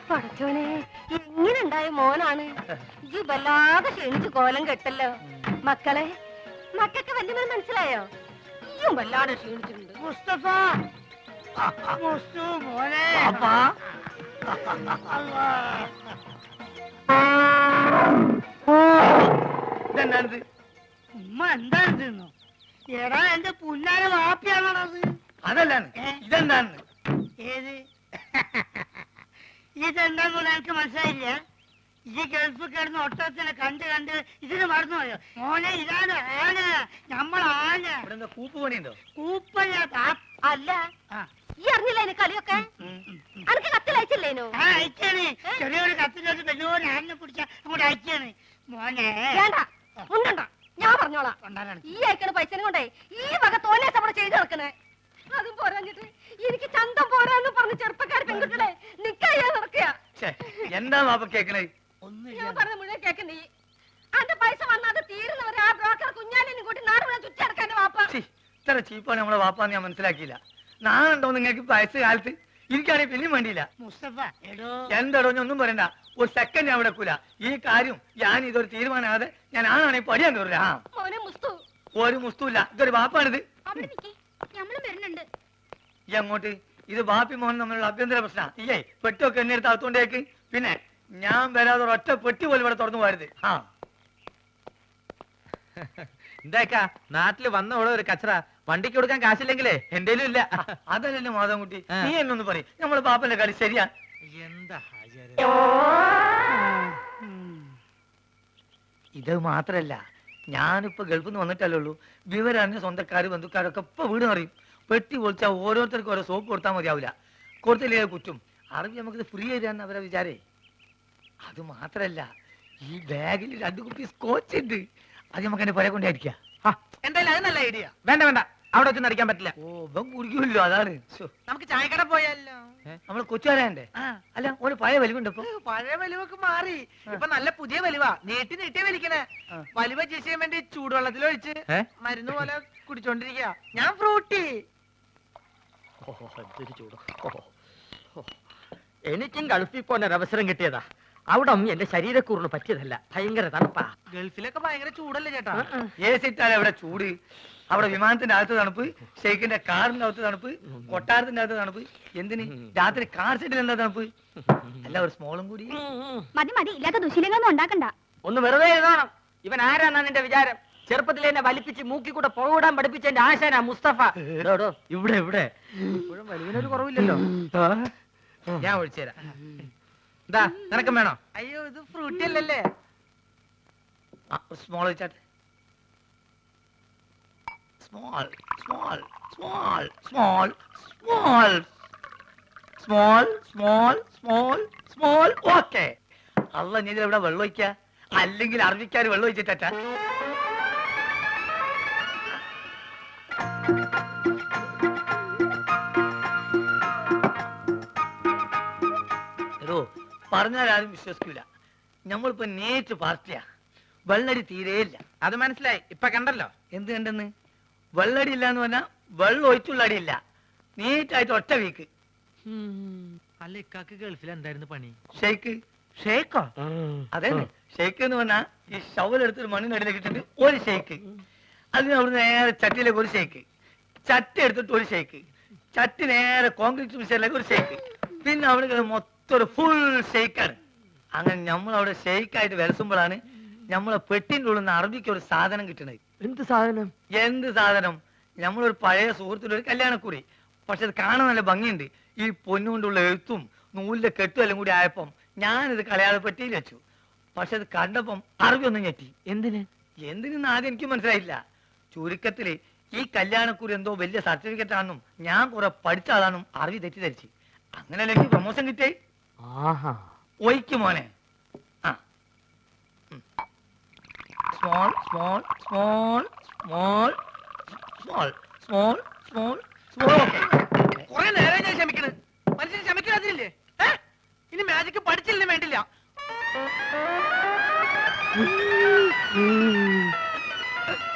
പടച്ചോനെ എങ്ങനെ ഉണ്ടായ മോനാണ് ഇത് വല്ലാതെ ക്ഷണിച്ച് കോലം കെട്ടല്ലോ. മക്കളെ മക്കൾക്ക് വല്യമ്മ മനസ്സിലായോ? ഈയും വല്ലാതെ ക്ഷീണിച്ചിട്ടുണ്ട്. മുസ്തഫ മോനെ ഇതെന്താണിത്? ഉമ്മ എന്താണെന്നോ? എടാ എന്റെ പുല്ലാരെ വാപ്പിയാണത്. അതല്ലാണ്, ഇതെന്താണ്? ഏത് ഇതെന്താന്ന് എനിക്ക് മനസ്സിലായില്ല. ഈ ഗൾഫ് കിടന്ന് ഒട്ടത്തിനെ കണ്ട് കണ്ട് ഇതിന് മറന്നുപോയോ മോനെ? ഇതാണ് ആന, നമ്മളാന. ഇവിടെ കൂപ്പ് പണിയുണ്ടോ? കൂപ്പല്ല. അല്ല ഈ അറിഞ്ഞില്ല അതിന് കളിയൊക്കെ അനക്ക് കത്തിലയച്ചില്ലേനോ? അയച്ചാണ്. ചെറിയൊരു കത്തിലോട്ട് വലിയൊരു ആനിനെ പിടിച്ച അങ്ങോട്ട് അയച്ചാണ് മോനെ. വേണ്ട ഉണ്ടണ്ട, ഞാൻ പറഞ്ഞോളാം. ഈ അയക്കണ പൈസ കൊണ്ടേ ഈ വക തോന്നിയ അവിടെ ചെയ്ത് നടക്കണേ. അതും പോരാഞ്ഞിട്ട് എനിക്ക് ചന്തം പോരാന്ന് പറഞ്ഞ് ചെറുപ്പക്കാർ പെൺകുട്ടികളെ നിക്കാ നടക്കുക. എന്താ വാപ്പ കേക്കണേ? ഞാൻ പറഞ്ഞ മുഴുവൻ കേക്കണ്ടേ? അന്റെ പൈസ വന്നാൽ അത് തീരുന്നവരെ ആ ബ്രോക്കർ കുഞ്ഞാലിനും കൂട്ടി നാട് മുഴുവൻ ചുറ്റടക്കാന്റെ വാപ്പ. ഇത്ര ചീപ്പാണ് നമ്മളെ വാപ്പാന്ന് ഞാൻ മനസ്സിലാക്കിയില്ല. നാളുണ്ടോ നിങ്ങൾക്ക് വയസ്സ് കാലത്ത്? എനിക്കാണെങ്കിൽ പിന്നെയും വേണ്ടിയില്ല. എന്താടോ ഒന്നും പറയണ്ട, ഒരു സെക്കൻഡ് ഞാൻ വെക്കൂല. ഈ കാര്യം ഞാൻ ഇതൊരു തീരുമാനമാകാതെ ഞാൻ ആണാണെങ്കിൽ പടിയാൻ കയറില്ല. ഒരു മുസ്തുല്ല, ഇതൊരു വാപ്പാണിത്. ഈ അങ്ങോട്ട് ഇത് ബാപ്പി മോഹൻ തമ്മിലുള്ള അഭ്യന്തര പ്രശ്ന. ഇല്ലേ പെട്ടിയൊക്കെ എന്നെടുത്ത് അകത്തോണ്ടേക്ക്. പിന്നെ ഞാൻ വരാതെ ഒറ്റ പെട്ടി പോലും ഇവിടെ തുറന്നു പോരുത്. എന്താക്കാ നാട്ടില് വന്ന ഓളെ ഒരു കച്ചറ വണ്ടിക്ക് കൊടുക്കാൻ കാശില്ലെങ്കിലേ എന്തേലും ഇല്ല. അതല്ലല്ലോ മാധവൻകുട്ടി, നീ എന്നൊന്ന് പറയും. നമ്മള് ബാപ്പന്റെ കളി ശരിയാ. എന്താ ഇത് മാത്രല്ല, ഞാനിപ്പോ ഗൾഫിൽ നിന്ന് വന്നിട്ടല്ലേ ഉള്ളൂ. വിവരറിഞ്ഞ സ്വന്തക്കാര് ബന്ധുക്കാരൊക്കെ ഇപ്പൊ വീട് അറിയും. പെട്ടി പൊളിച്ചാൽ ഓരോരുത്തർക്കും ഓരോ സോപ്പ് കൊടുത്താൽ മതിയാവില്ല. കൊടുത്തില്ലേ കുറ്റും. അറിവ് നമുക്കിത് ഫ്രീ തരാന്ന് അവരെ വിചാരേ. അത് മാത്രല്ല, ഈ ബാഗിൽ 2 കുപ്പി സ്കോച്ച് ഉണ്ട്. അത് നമുക്ക് എന്റെ പുറകെ കൊണ്ടായിരിക്കാം. എന്തായാലും അത് നല്ല ഐഡിയ. വേണ്ട വേണ്ട, അവിടെ വെച്ച് നടിക്കാൻ പറ്റില്ല. ഓ ഇപ്പം കുടിക്കുമല്ലോ, അതാണ്. നമുക്ക് ചായക്കട പോയാലോ? നമ്മൾ കൊച്ചുകാരണ്ടേ? അല്ല ഒരു പഴയ വലിവുണ്ട്. ഇപ്പൊ പഴയ വലിവൊക്കെ മാറി, ഇപ്പൊ നല്ല പുതിയ വലിവാ. നീട്ടി നീട്ടിയെ വലിക്കണേ. വലിവ ചെയ്യാൻ വേണ്ടി ചൂടുവെള്ളത്തിലൊഴിച്ച് മരുന്ന് പോലെ കുടിച്ചോണ്ടിരിക്കുക. ഞാൻ ഫ്രൂട്ടി. എനിക്കും ഗൾഫിൽ പോകാൻ ഒരു അവസരം കിട്ടിയതാ. അവിടെ എന്റെ ശരീരക്കൂറിന് പറ്റിയതല്ല, ഭയങ്കര തണുപ്പാ. ഗൾഫിലൊക്കെ ഭയങ്കര ചൂടല്ലേ ചേട്ടാ? ഏസിട്ടാലേ അവിടെ ചൂട്. അവിടെ വിമാനത്തിന്റെ അകത്ത് തണുപ്പ്, ഷെയ്ഖിന്റെ കാറിന്റെ അകത്ത് തണുപ്പ്, കൊട്ടാരത്തിന്റെ അകത്ത് തണുപ്പ്. എന്തിന് രാത്രി കാർ സെറ്റിൽ എന്താ തണുപ്പ്? അല്ല ഒരു സ്മോളും കൂടി മതി മതി, ഇല്ലാത്ത ദുശീലങ്ങളൊന്നും ഉണ്ടാക്കണ്ട. ഒന്ന് വെറുതെ എഴുതണം. ഇവൻ ആരാന്നാ നിന്റെ വിചാരം? ചെറുപ്പത്തിൽ എന്നെ വലിപ്പിച്ച് മൂക്കി കൂടെ പുകവിടാൻ പഠിപ്പിച്ച എന്റെ ആശാനാ മുസ്തഫ. ഇവിടെ ഇവിടെ ഇപ്പോഴും വലിവിനൊരു കുറവില്ലല്ലോ. ഞാൻ ഒഴിച്ചുതരാം. എന്താ നിനക്കും വേണോ? അയ്യോ ഇത് ഫ്രൂട്ടി അല്ലല്ലേ. സ്മോൾ വെച്ചാട്ടെ. Small small small small small small small small small. Okay. അല്ല ഞാൻ ഇവിടെ വെള്ളം ഒഴിക്ക, അല്ലെങ്കിൽ അറബിക്കാർ വെള്ളം ഒഴിച്ചിട്ട. പറഞ്ഞാൽ ആരും വിശ്വസിക്കൂല. നമ്മളിപ്പോ നേരിട്ട് പാർട്ടിയാ. വെള്ളടി തീരെയില്ല. അത് മനസ്സിലായി, ഇപ്പൊ കണ്ടല്ലോ. എന്ത് കണ്ടെന്ന്? വെള്ളടി ഇല്ല എന്ന് പറഞ്ഞാൽ വെള്ളം ഒഴിച്ചുള്ള അടിയില്ല. നീറ്റായിട്ട് ഒറ്റ വീക്ക്. അല്ല ഇക്കാക്ക് ഗൾഫിൽ എന്തായിരുന്നു പണി? ഷെയ്ക്ക്. ഷേക്കോ? അതെ, ഷെയ്ക്ക് എന്ന് പറഞ്ഞാൽ ഈ ഷവലെടുത്തൊരു മണ്ണിനടിയിലേക്ക് ഇട്ടിട്ട് ഒരു ഷെയ്ക്ക്. അതിന് അവിടെ നേരെ ചട്ടിയിലേക്ക് ഒരു ഷെയ്ക്ക്, ചട്ടി എടുത്തിട്ട് ഒരു ഷെയ്ക്ക്, ചട്ടി നേരെ കോൺക്രീറ്റ് മിക്സറിലേക്ക് ഒരു ഷെയ്ക്ക്, പിന്നെ അവിടെ മൊത്തം ഒരു ഫുൾ ഷെയ്ക്കാണ്. അങ്ങനെ നമ്മളവിടെ ഷെയ്ക്കായിട്ട് വിലസുമ്പോഴാണ് നമ്മളെ പെട്ടിൻ്റെ ഉള്ളിൽ നിന്ന് അറബിക്ക് ഒരു സാധനം കിട്ടണത്. എന്ത് സാധനം? എന്ത് സാധനം? നമ്മളൊരു പഴയ സുഹൃത്തിന്റെ ഒരു കല്യാണക്കുറി. പക്ഷെ അത് കാണാൻ നല്ല ഭംഗിയുണ്ട്. ഈ പൊന്നുകൊണ്ടുള്ള എഴുത്തും നൂലിന്റെ കെട്ടും എല്ലാം കൂടി ആയപ്പം ഞാനിത് കളയാതെ പെട്ടിയിൽ വെച്ചു. പക്ഷെ അത് കണ്ടപ്പം അറബി ഒന്നും ഞെട്ടി. എന്തിനെന്ന് ആദ്യം എനിക്ക് മനസ്സിലായില്ല. ചുരുക്കത്തില് ഈ കല്യാണക്കുറി എന്തോ വലിയ സർട്ടിഫിക്കറ്റ് ആണെന്നും ഞാൻ കുറെ പഠിച്ച ആളാണെന്നും അറബി തെറ്റിദ്ധരിച്ച്. അങ്ങനെയല്ലേ എനിക്ക് പ്രൊമോഷൻ കിട്ടിയേ. ഒയ്ക്ക് മോനെ. Small small small small small small small small. കുറെ നേരം ഞാൻ ക്ഷമിക്കണ്. മനുഷ്യൻ ക്ഷമിക്കാതില്ലേ? ഇനി മാജിക്ക് പഠിച്ചില്ലേ വേണ്ടില്ല.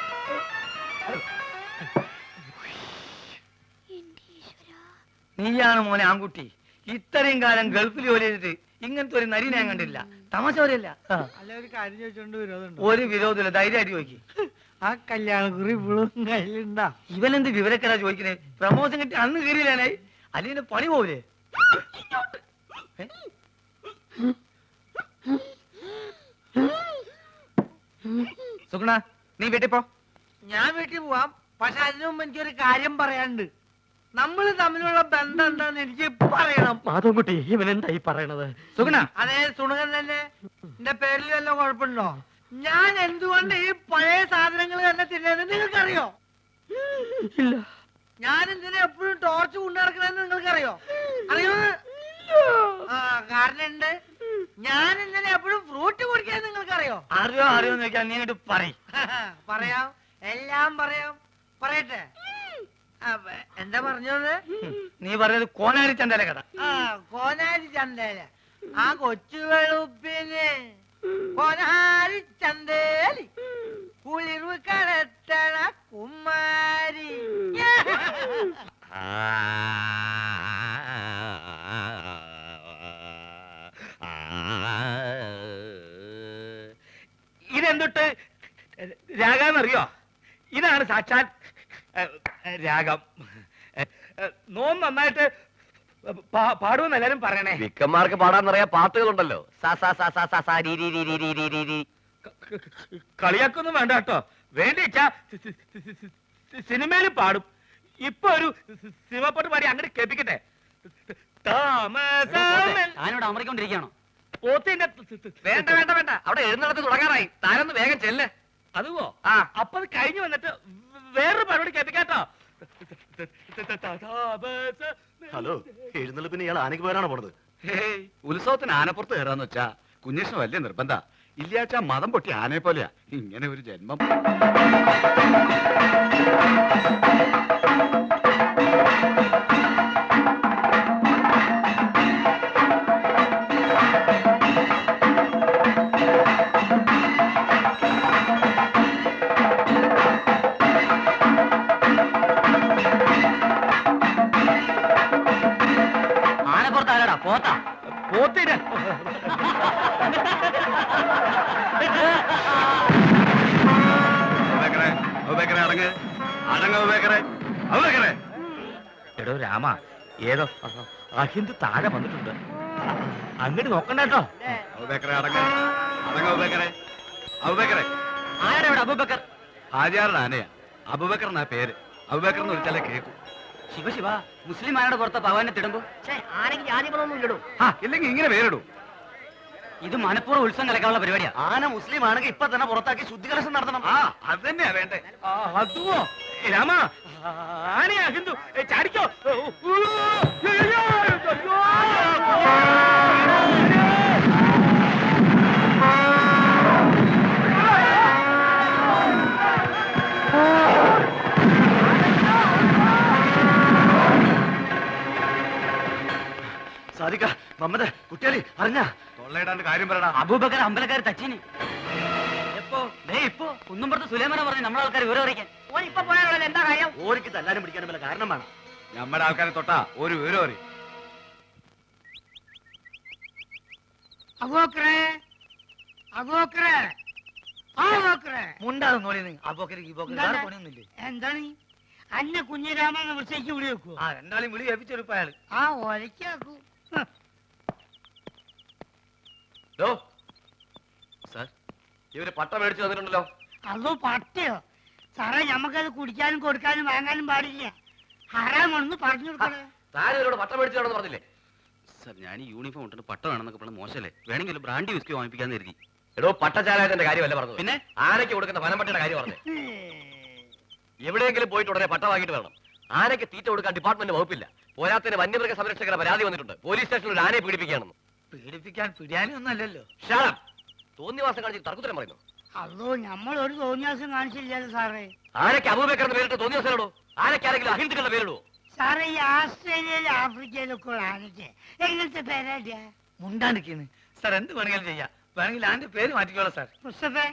നീയാണ് മോനെ ആൺകുട്ടി. ഇത്രയും കാലം ഗൾഫിൽ ജോലി ചെയ്തിട്ട് ഇങ്ങനത്തെ ഒരു നരി ഞാൻ കണ്ടില്ല. തമാശ പറയല്ല. അല്ല ഒരു കാര്യം ചോദിച്ചോണ്ട് വിരോധമുണ്ടോ? ഒരു വിരോധമില്ല, ധൈര്യമായിട്ട് ചോദിക്കും. ആ കല്യാണക്കുറി ഇപ്പോഴും കയ്യിലുണ്ടാ? ഇവനെന്ത് വിവരക്കെടാ ചോദിക്കണേ? പ്രമോഷൻ കിട്ടി അന്ന് കീറിയില്ലാനായി, അല്ലെങ്കിൽ പണി പോവില്ലേ? സുഗുണ നീ വീട്ടിൽ പോ. ഞാൻ വീട്ടിൽ പോവാം, പക്ഷെ അതിനു മുമ്പ് എനിക്കൊരു കാര്യം പറയാനുണ്ട്. നമ്മൾ തമ്മിലുള്ള ബന്ധം എന്താന്ന് എനിക്ക് പറയണം. മാധവൻകുട്ടി ഇവൻ എന്തായി പറയണത്? സുഗുണ അതേ സുണകൻ തന്നെ. എന്റെ പേരിൽ വല്ല കുഴപ്പമുണ്ടോ? ഞാൻ എന്തുകൊണ്ട് ഈ പഴയ സാധനങ്ങൾ തന്നെ തിന്നുന്നത് നിങ്ങൾക്കറിയോ? ഇല്ല. ഞാൻ എന്തിനാ എപ്പോഴും ടോർച്ച് കൊണ്ടു നടക്കണെന്ന് നിങ്ങൾക്കറിയോ? അറിയോ? ആ കാരണം ഉണ്ട്. ഞാൻ എന്തിനാ എപ്പോഴും ഫ്രൂട്ട് കുടിക്കാൻ നിങ്ങൾക്കറിയോ? അറിയോന്ന് ചോദിക്കാൻ നീ അങ്ങോട്ട് പറയും. പറയാം, എല്ലാം പറയാം. പറയട്ടെ? എന്താ പറഞ്ഞത്? നീ പറഞ്ഞത് കോനാരി ചന്തല കഥ. ആ കോനാരി ചന്തേല. ആ കൊച്ചു വെളുപ്പിന് കോനാരി ചന്തേലി കുളിർവ് കടത്തണ കുമാരി. ഇതെന്തൊട്ട് രാഗാന്നറിയോ? ഇതാണ് സാക്ഷാൽ രാഗം. നോം നന്നായിട്ട് പാടുമെന്ന് എല്ലാരും പറയണേ. വിക്കന്മാർക്ക് പാടാന്നറിയാ പാട്ടുകളുണ്ടല്ലോ. കളിയാക്കൊന്നും വേണ്ട കേട്ടോ. വേണ്ടിച്ചാ സിനിമയിൽ പാടും. ഇപ്പൊ ഒരു സിനിമപ്പാട്ട് പാടി അങ്ങനെ കേൾപ്പിക്കട്ടെ. ഞാനിവിടെ അമറിക്കൊണ്ടിരിക്കുകയാണോ? പോത്തിന്റെ വേണ്ട വേണ്ട വേണ്ട, അവിടെ എഴുന്നള്ളത്ത് തുടങ്ങാറായി. താനൊന്ന് വേഗം ചെല്ല്. അതുവോ? അപ്പൊ അത് കഴിഞ്ഞു വന്നിട്ട് വേറൊരു പരിപാടി കേൾപ്പിക്കാട്ടോ. ഹലോ, എഴുന്നള്ളിപ്പിന് ഇയാൾ ആനയ്ക്ക് പോയാലാണോ പോണത്? ഉത്സവത്തിന് ആനപ്പുറത്ത് കയറാന്ന് വെച്ചാ കുഞ്ഞേഷന് വലിയ നിർബന്ധ. ഇല്ലാച്ചാ മതം പൊട്ടി ആനയെ പോലെയാ. ഇങ്ങനെ ഒരു ജന്മം. ആനപ്പുറത്ത് ആരാടാ? പോത്താ? പോത്തിന് എടോ രാമ, ഏതോ അഹിന്ദു താഴെ വന്നിട്ടുണ്ട്. അങ്ങോട്ട് നോക്കണ്ട കേട്ടോ. ആരാടാ ഇവിടെ? അബൂബക്കർ. ഹാജിയാറുടെ ആനയാ. അബൂബക്കർ എന്നാ പേര്. അബൂബക്കർ എന്ന് വിളിച്ചാലേ കേൾക്കും. ശിവ ശിവ, മുസ്ലിം ആനയുടെ പുറത്ത് ഭഗവാനെ തിടുമ്പോ ആരെങ്കിലും ജാതികളൊന്നും ഇല്ലടൂ. ഇല്ലെങ്കിൽ ഇങ്ങനെ പേരിടൂ. ഇത് മനഃപൂർവ്വം ഉത്സവം കലക്കാനുള്ള പരിപാടിയാ. ആന മുസ്ലിം ആണെങ്കിൽ ഇപ്പൊ തന്നെ പുറത്താക്കി ശുദ്ധികലശം നടത്തണം. അത് തന്നെയാ വേണ്ടേ. അതുവോ? രാമ, ആനയാ ഹിന്ദു. ചാടിക്കോ. സാധിക്ക മമ്മദ് കുട്ടികളി അറിഞ്ഞ തൊള്ളയിടാണ്ട് കാര്യം പറയടാ. അബൂബക്കർ അമ്പലക്കാർ തച്ചിന്. എപ്പോ? ഇപ്പോ കുന്നുംപുറത്ത് സുലൈമാന പറഞ്ഞു നമ്മളെ ആൾക്കാർ വിവരം അറിയിക്കാൻ. ഓൻ ഇപ്പൊ പോയാലുള്ള എന്താ കാര്യം? ഓർക്ക് തല്ലാനും പിടിക്കാനും വല്ല കാരണം വേണം. നമ്മുടെ ആൾക്കാരെ തൊട്ടാ ഒരു വിവരം അറിയും. അബൂബക്കറേ, അബൂബക്കറേ, അബൂബക്കറേ. മുണ്ടാകും നോളിന്ന്. അബോക്കര് ഈ ബോക്കര് വേറെ പണിയൊന്നുമില്ലേ? എന്താണ് അന്നെ കുഞ്ഞിരാമെന്ന് വിളിച്ചേക്ക് വിളി വെക്കൂ. രണ്ടാളെയും വിളി ഏൽപ്പിച്ചെടുപ്പ അയാള്. ആ ഒലക്കാക്കൂ. സാർ, ഇവര് പട്ട മേടിച്ചു തന്നിട്ടുണ്ടല്ലോ. അതോ പട്ടയോ? സാറേ, ഞമ്മക്കത് കുടിക്കാനും കൊടുക്കാനും വാങ്ങാനും പാടില്ല. ഹറാമാണെന്ന് പറഞ്ഞു കൊടുക്കണേ. താരം ഇവരോട് പട്ട മേടിച്ചു തരണമെന്ന് പറഞ്ഞില്ലേ? സാർ, ഞാൻ ഈ യൂണിഫോം ഇട്ടിട്ട് പട്ട വേണമെന്നൊക്കെ പറഞ്ഞ മോശമല്ലേ? വേണമെങ്കിൽ ബ്രാൻഡി വിസ്കി വാങ്ങിപ്പിക്കാന്ന് കരുതി. എടോ, പട്ടചാലായതിന്റെ കാര്യമല്ല പറഞ്ഞത്. പിന്നെ ആനയ്ക്ക് കൊടുക്കുന്ന വനംപട്ടിയുടെ കാര്യം പറഞ്ഞു. എവിടെയെങ്കിലും പോയിട്ട് ഉടനെ പട്ട വാങ്ങിയിട്ട് വരണം. ആനയ്ക്ക് തീറ്റ കൊടുക്കാൻ ഡിപ്പാർട്ട്മെന്റ് വകുപ്പില്ല. പോരാത്തിന് വന്യമൃഗ സംരക്ഷകരുടെ പരാതി വന്നിട്ടുണ്ട്. പോലീസ് സ്റ്റേഷനിൽ ഒരു ആനയെ പീഡിപ്പിക്കുകയാണെന്ന്. പീഡിപ്പിക്കാൻ പിടിയാനും ഒന്നും അല്ലല്ലോ. തോന്നിവാസം കാണിച്ച് തർക്കുത്തരം പറയുന്നു. അതോ നമ്മളൊരു തോന്നിയാസം കാണിച്ചില്ലല്ലോ സാറേ. ആനയ്ക്ക് അബൂബക്കർ എന്ന് പേരിട്ട് തോന്നിവാസനോടോ? ആനയ്ക്ക് ആരെങ്കിലും അഹിന്ദുക്കളുടെ പേരിടോ? സാറേ, ഈ ആസ്ട്രേലിയയിലും ആഫ്രിക്കയിലൊക്കെ ഉള്ള ആനയ്ക്ക് എങ്ങനത്തെ പേരാ? മുണ്ടാണ്ടിരിക്കുന്നു സാർ. എന്ത് വേണമെങ്കിലും ചെയ്യാം. വേണമെങ്കിൽ ആന്റെ പേര് മാറ്റിക്കോളാം സാർ. മുസ്തഫേ,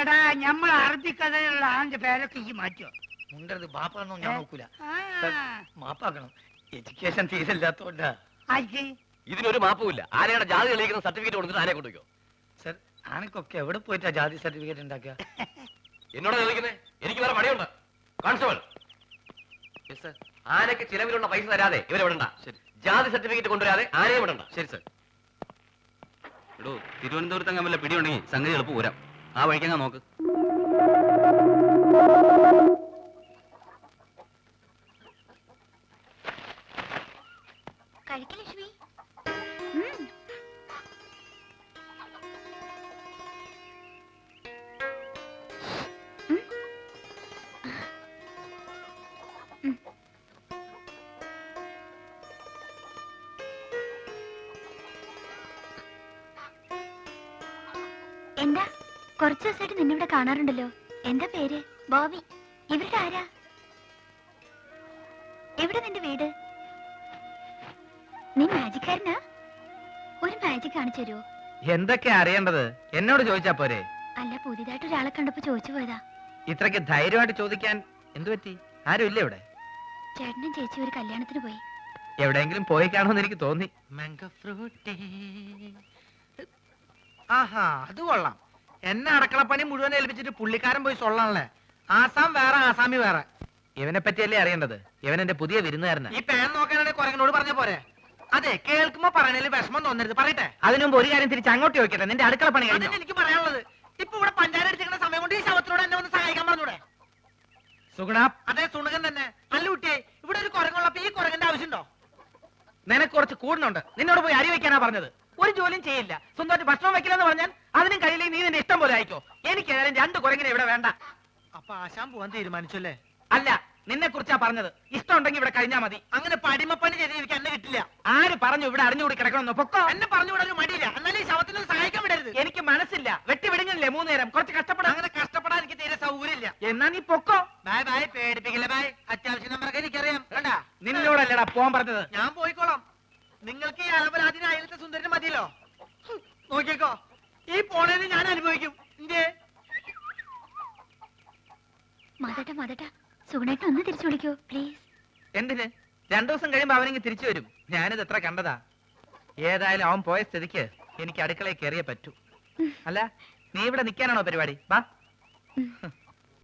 എടാ, നമ്മൾ അറബിക്കഥയിലുള്ള ആന്റെ പേരൊക്കെ ഈ മാറ്റോ? മുണ്ടത് ബാപ്പാണെന്നോ ഞാൻ നോക്കൂല. ആ. സാർ, മാപ്പാക്കണം. എഡ്യൂക്കേഷൻ തീരില്ലാത്തോണ്ടാ. ഇതിനൊരു മാപ്പുമില്ല. ആനയുടെ ജാതി തെളിയിക്കുന്ന സർട്ടിഫിക്കറ്റ് കൊടുത്തിട്ട് ആനയെ കൊണ്ടുവയ്ക്കോ? സർ, ആനക്കൊക്കെ എവിടെ പോയിട്ടാ ജാതി സർട്ടിഫിക്കറ്റ് ഉണ്ടാക്കുക? എന്നോട് ചോദിക്കുന്നേ? എനിക്ക് വേറെ പണിയുണ്ട്. കോൺസ്റ്റബിൾ, ആനയ്ക്ക് ചിലവിലുള്ള പൈസ തരാതെ ഇവരെ വിടണ്ട. ശരി. ജാതി സർട്ടിഫിക്കറ്റ് കൊണ്ടുവരാതെ ആനയെ വിടണ്ട. ശരി സർ. എടോ, തിരുവനന്തപുരത്ത് വല്ല പിടിയുണ്ടെങ്കിൽ സംഗതി എളുപ്പം പോരാം. ആ വഴിക്കങ്ങ നോക്ക്. കഴിക്കലക്ഷ്മി. എന്താ കുറച്ചു ദിവസമായിട്ട് നിന്നിവിടെ കാണാറുണ്ടല്ലോ. എന്താ പേര്? ബോബി. ഇവരുടെ ആരാ? എവിടെ നിന്റെ വീട്? നീ മാജിക്കാരനാ? ഒരു മാജിക് കാണിച്ചു തരുമോ? എന്തൊക്കെയാ അറിയേണ്ടത്? എന്നോട് ചോദിച്ചാ പോരെ? അല്ല, പുതിയതായിട്ട് ഒരാളെ കണ്ടപ്പോ ചോദിച്ചു പോയതാ. ഇത്രയ്ക്ക് ധൈര്യമായിട്ട് ചോദിക്കാൻ എന്തു പറ്റി? ആരും ഇല്ല ഇവിടെ? ചേട്ടനും ചേച്ചി ഒരു കല്യാണത്തിന് പോയി. എവിടെയെങ്കിലും പോയി കാണുമെന്ന് എനിക്ക് തോന്നി. Mango Frooti. ആഹാ, അത് കൊള്ളാം. എന്നെ അടക്കളപ്പണി മുഴുവൻ ഏൽപ്പിച്ചിട്ട് പുള്ളിക്കാരൻ പോയി സൊള്ളാണല്ലേ. ആസാം വേറെ, ആസാമി വേറെ. ഇവനെ പറ്റിയല്ലേ അറിയേണ്ടത്? ഇവൻ എന്റെ പുതിയ വിരുന്നുകാരനാ. ഈ പാൻ നോക്കാനാണെങ്കിൽ കുരങ്ങനോട് പറഞ്ഞ പോരെ? അതെ, കേൾക്കുമ്പോ പറയണേല് വിഷമം തോന്നരുത്. പറയട്ടെ? അതിനു മുമ്പ് ഒരു കാര്യം തിരിച്ച് അങ്ങോട്ട് ചോദിക്കട്ടെ. നിന്റെ അടുക്കള പണി കഴിഞ്ഞോ? അതന്നെ എനിക്ക് പറയാനുള്ളത്. ഇപ്പൊ ഇവിടെ പഞ്ചാര അടിച്ചിരിക്കുന്ന സമയം കൊണ്ട് ഈ ശവത്തിനോട് എന്നെ ഒന്ന് സഹായിക്കാൻ പറഞ്ഞൂടെ? സുഗുണ, അതെ, സുണകൻ തന്നെ. അല്ല കുട്ടിയെ, ഇവിടെ ഒരു കുരങ്ങുള്ളപ്പോ ഈ കുരങ്ങന്റെ ആവശ്യമുണ്ടോ? നിനക്ക് കുറച്ച് കൂടുന്നുണ്ട്. നിന്നോട് പോയി അരി വെക്കാനാ പറഞ്ഞത്. ഒരു ജോലിയും ചെയ്യില്ല. സ്വന്തമായിട്ട് ഭക്ഷണം വെക്കില്ലെന്ന് പറഞ്ഞാൽ അതിനും കഴിയില്ലെങ്കിൽ നീ നിന്റെ ഇഷ്ടം പോലെ ആയിക്കോ. എനിക്ക് ഏതായാലും 2 കുരങ്ങിനെ ഇവിടെ വേണ്ട. അപ്പൊ ആശാൻ പോവാൻ തീരുമാനിച്ചല്ലേ? അല്ല, നിന്നെ കുറിച്ചാ പറഞ്ഞത്. ഇഷ്ടമുണ്ടെങ്കിൽ ഇവിടെ കഴിഞ്ഞാ മതി. അങ്ങനെ പടിമപ്പണി ചെയ്ത് എനിക്ക് എന്നെ കിട്ടില്ല. ആര് പറഞ്ഞു ഇവിടെ അറിഞ്ഞുകൂടി കിടക്കണമെന്ന്? പൊക്കോ. എന്നെ പറഞ്ഞുകൂടാ ഒരു മടിയില്ല. എന്നാലും ഈ ശവത്തിനൊന്ന് സഹായിക്കാൻ വിടരുത്. എനിക്ക് മനസ്സില്ല. വെട്ടി വിടുങ്ങില്ലേ 3 നേരം? കുറച്ച് കഷ്ടപ്പെടാം. അങ്ങനെ കഷ്ടപ്പെടാൻ എനിക്ക് തീരെ സൗകര്യമില്ല. എന്നാ നീ പൊക്കോ. ബായ് ബായ്, പേടിപ്പിക്കില്ല ബായ്. അത്യാവശ്യം നമ്പറൊക്കെ എനിക്കറിയാം. കണ്ടാ, നിന്നോടല്ലടാ പോവാൻ പറഞ്ഞത്. ഞാൻ പോയിക്കോളാം. നിങ്ങൾക്ക് ഈ അലപരാധിന് അയലത്തെ സുന്ദരന് മതിയല്ലോ. നോക്കിക്കോ, ഈ പോണേന് ഞാൻ അനുഭവിക്കും. എന്തേ മതട്ട സുഗുണേട്ടൻ ഒന്ന് തിരിച്ചു വിളിക്കോ പ്ലീസ്. എന്തിന്? 2 ദിവസം കഴിയുമ്പോ അവനെങ്കിൽ തിരിച്ചു വരും. ഞാനിത് എത്ര കണ്ടതാ. ഏതായാലും അവൻ പോയ സ്ഥിതിക്ക് എനിക്ക് അടുക്കളയിൽ കയറിയേ പറ്റൂ. അല്ല, നീ ഇവിടെ നിൽക്കാനാണോ പരിപാടി? വാ.